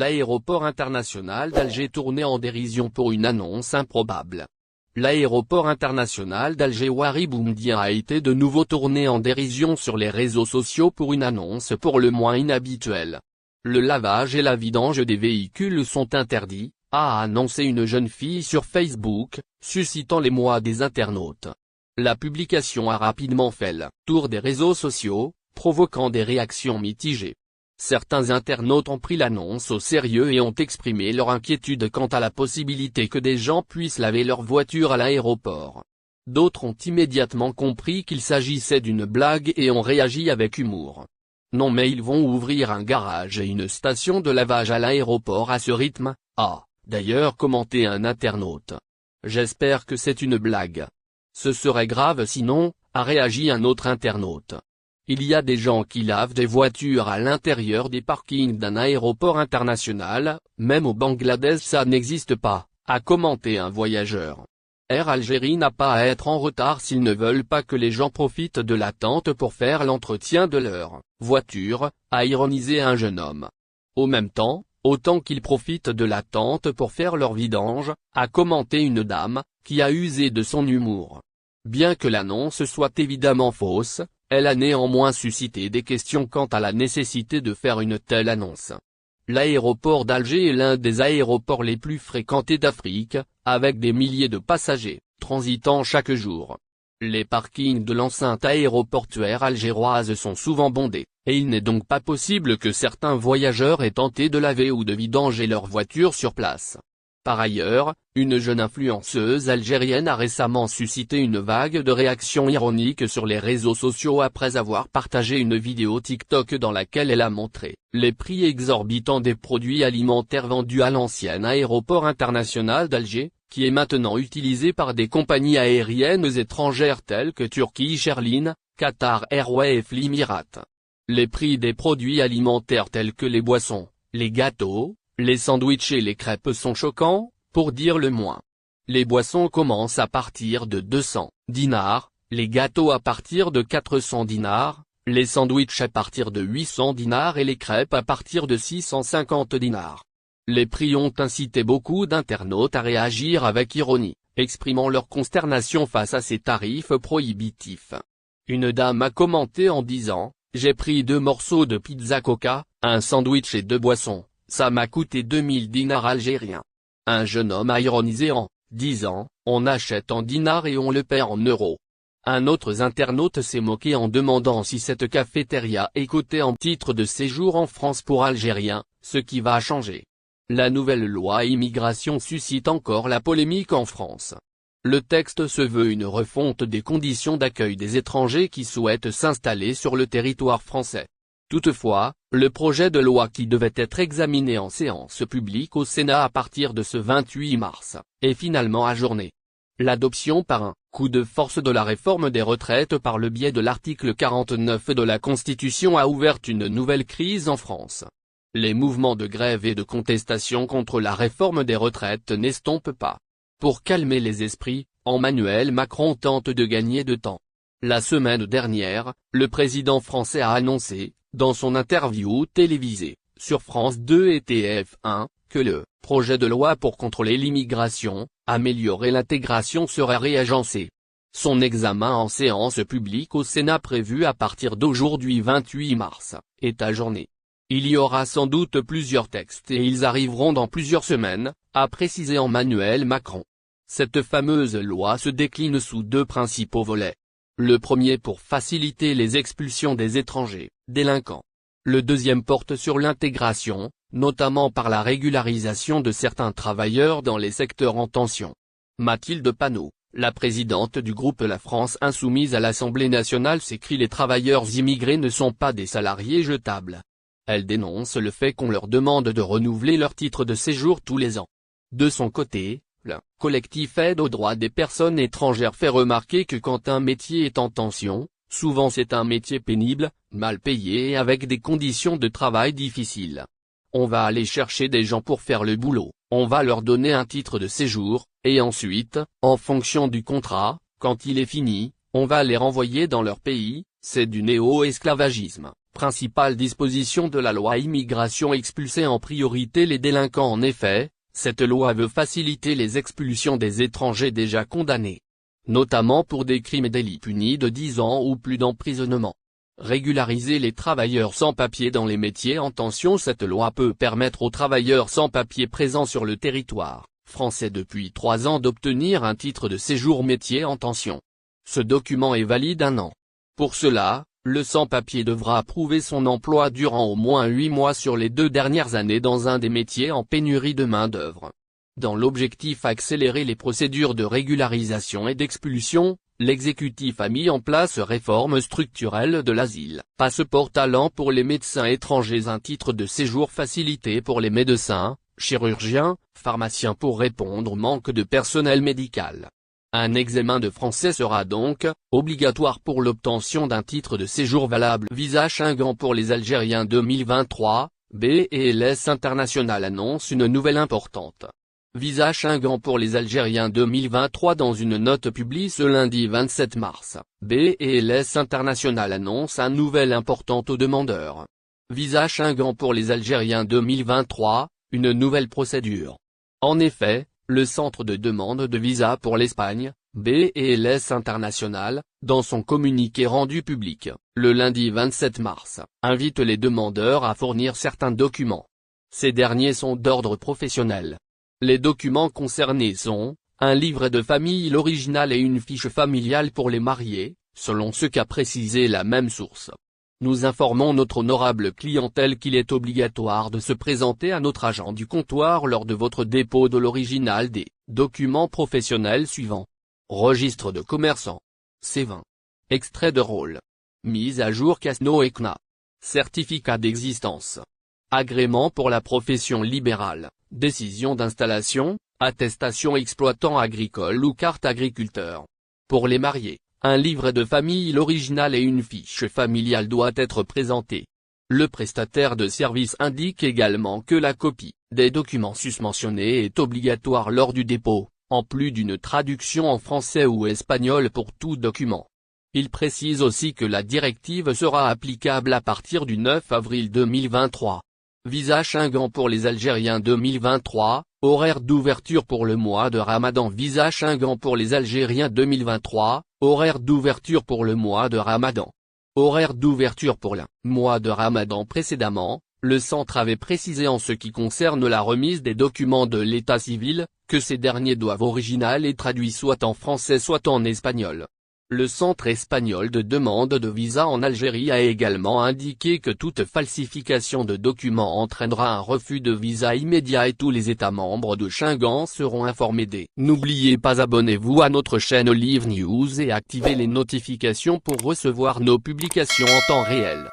L'aéroport international d'Alger tourné en dérision pour une annonce improbable. L'aéroport international d'Alger Ouari Boumediene a été de nouveau tourné en dérision sur les réseaux sociaux pour une annonce pour le moins inhabituelle. Le lavage et la vidange des véhicules sont interdits, a annoncé une jeune fille sur Facebook, suscitant l'émoi des internautes. La publication a rapidement fait le tour des réseaux sociaux, provoquant des réactions mitigées. Certains internautes ont pris l'annonce au sérieux et ont exprimé leur inquiétude quant à la possibilité que des gens puissent laver leur voiture à l'aéroport. D'autres ont immédiatement compris qu'il s'agissait d'une blague et ont réagi avec humour. Non mais ils vont ouvrir un garage et une station de lavage à l'aéroport à ce rythme, a d'ailleurs commenté un internaute. J'espère que c'est une blague. Ce serait grave sinon, a réagi un autre internaute. Il y a des gens qui lavent des voitures à l'intérieur des parkings d'un aéroport international, même au Bangladesh ça n'existe pas, a commenté un voyageur. Air Algérie n'a pas à être en retard s'ils ne veulent pas que les gens profitent de l'attente pour faire l'entretien de leur voiture, a ironisé un jeune homme. Au même temps, autant qu'ils profitent de l'attente pour faire leur vidange, a commenté une dame, qui a usé de son humour. Bien que l'annonce soit évidemment fausse, elle a néanmoins suscité des questions quant à la nécessité de faire une telle annonce. L'aéroport d'Alger est l'un des aéroports les plus fréquentés d'Afrique, avec des milliers de passagers, transitant chaque jour. Les parkings de l'enceinte aéroportuaire algéroise sont souvent bondés, et il n'est donc pas possible que certains voyageurs aient tenté de laver ou de vidanger leur voiture sur place. Par ailleurs, une jeune influenceuse algérienne a récemment suscité une vague de réactions ironiques sur les réseaux sociaux après avoir partagé une vidéo TikTok dans laquelle elle a montré les prix exorbitants des produits alimentaires vendus à l'ancien aéroport international d'Alger, qui est maintenant utilisé par des compagnies aériennes étrangères telles que Turkish Airlines, Qatar Airways et Flymirat. Les prix des produits alimentaires tels que les boissons, les gâteaux, les sandwichs et les crêpes sont choquants, pour dire le moins. Les boissons commencent à partir de 200 dinars, les gâteaux à partir de 400 dinars, les sandwichs à partir de 800 dinars et les crêpes à partir de 650 dinars. Les prix ont incité beaucoup d'internautes à réagir avec ironie, exprimant leur consternation face à ces tarifs prohibitifs. Une dame a commenté en disant « J'ai pris 2 morceaux de pizza Coca, un sandwich et 2 boissons. Ça m'a coûté 2000 dinars algériens. » Un jeune homme a ironisé en disant « On achète en dinars et on le paie en euros. » Un autre internaute s'est moqué en demandant si cette cafétéria est cotée en titre de séjour en France pour Algériens, ce qui va changer. La nouvelle loi immigration suscite encore la polémique en France. Le texte se veut une refonte des conditions d'accueil des étrangers qui souhaitent s'installer sur le territoire français. Toutefois, le projet de loi qui devait être examiné en séance publique au Sénat à partir de ce 28 mars, est finalement ajourné. L'adoption par un coup de force de la réforme des retraites par le biais de l'article 49 de la Constitution a ouvert une nouvelle crise en France. Les mouvements de grève et de contestation contre la réforme des retraites n'estompent pas. Pour calmer les esprits, Emmanuel Macron tente de gagner de temps. La semaine dernière, le président français a annoncé, dans son interview télévisée, sur France 2 et TF1, que le projet de loi pour contrôler l'immigration, améliorer l'intégration serait réagencé. Son examen en séance publique au Sénat prévu à partir d'aujourd'hui 28 mars, est ajourné. Il y aura sans doute plusieurs textes et ils arriveront dans plusieurs semaines, a précisé Emmanuel Macron. Cette fameuse loi se décline sous 2 principaux volets. Le premier pour faciliter les expulsions des étrangers, délinquants. Le deuxième porte sur l'intégration, notamment par la régularisation de certains travailleurs dans les secteurs en tension. Mathilde Panot, la présidente du groupe La France Insoumise à l'Assemblée nationale s'écrie « Les travailleurs immigrés ne sont pas des salariés jetables ». Elle dénonce le fait qu'on leur demande de renouveler leur titre de séjour tous les ans. De son côté, le collectif Aide aux droits des personnes étrangères fait remarquer que quand un métier est en tension, souvent c'est un métier pénible, mal payé et avec des conditions de travail difficiles. On va aller chercher des gens pour faire le boulot, on va leur donner un titre de séjour, et ensuite, en fonction du contrat, quand il est fini, on va les renvoyer dans leur pays, c'est du néo-esclavagisme, Principale disposition de la loi immigration: expulser en priorité les délinquants. En effet, cette loi veut faciliter les expulsions des étrangers déjà condamnés, notamment pour des crimes et délits punis de 10 ans ou plus d'emprisonnement. Régulariser les travailleurs sans papier dans les métiers en tension: cette loi peut permettre aux travailleurs sans papier présents sur le territoire français depuis 3 ans d'obtenir un titre de séjour métier en tension. Ce document est valide 1 an. Pour cela, le sans-papier devra prouver son emploi durant au moins 8 mois sur les 2 dernières années dans un des métiers en pénurie de main-d'œuvre. Dans l'objectif d'accélérer les procédures de régularisation et d'expulsion, l'exécutif a mis en place réforme structurelle de l'asile. Passeport talent pour les médecins étrangers, un titre de séjour facilité pour les médecins, chirurgiens, pharmaciens pour répondre au manque de personnel médical. Un examen de français sera donc obligatoire pour l'obtention d'un titre de séjour valable. Visa Schengen pour les Algériens 2023, BLS International annonce une nouvelle importante. Visa Schengen pour les Algériens 2023. Dans une note publiée ce lundi 27 mars, BLS International annonce un nouvel important aux demandeurs. Visa Schengen pour les Algériens 2023, une nouvelle procédure. En effet, le centre de demande de visa pour l'Espagne, BLS International, dans son communiqué rendu public, le lundi 27 mars, invite les demandeurs à fournir certains documents. Ces derniers sont d'ordre professionnel. Les documents concernés sont un livret de famille, l'original et une fiche familiale pour les mariés, selon ce qu'a précisé la même source. Nous informons notre honorable clientèle qu'il est obligatoire de se présenter à notre agent du comptoir lors de votre dépôt de l'original des documents professionnels suivants. Registre de commerçant. C20. Extrait de rôle. Mise à jour CASNO et CNA. Certificat d'existence. Agrément pour la profession libérale. Décision d'installation, attestation exploitant agricole ou carte agriculteur. Pour les mariés, un livret de famille, l'original et une fiche familiale doit être présenté. Le prestataire de service indique également que la copie des documents susmentionnés est obligatoire lors du dépôt, en plus d'une traduction en français ou espagnol pour tout document. Il précise aussi que la directive sera applicable à partir du 9 avril 2023. Visa Schengen pour les Algériens 2023, horaire d'ouverture pour le mois de Ramadan. Visa Schengen pour les Algériens 2023, horaire d'ouverture pour le mois de Ramadan. Horaire d'ouverture pour le mois de Ramadan. Précédemment, le centre avait précisé en ce qui concerne la remise des documents de l'état civil, que ces derniers doivent original et traduit soit en français soit en espagnol. Le centre espagnol de demande de visa en Algérie a également indiqué que toute falsification de documents entraînera un refus de visa immédiat et tous les États membres de Schengen seront informés dès. N'oubliez pas, abonnez-vous à notre chaîne Olive News et activez les notifications pour recevoir nos publications en temps réel.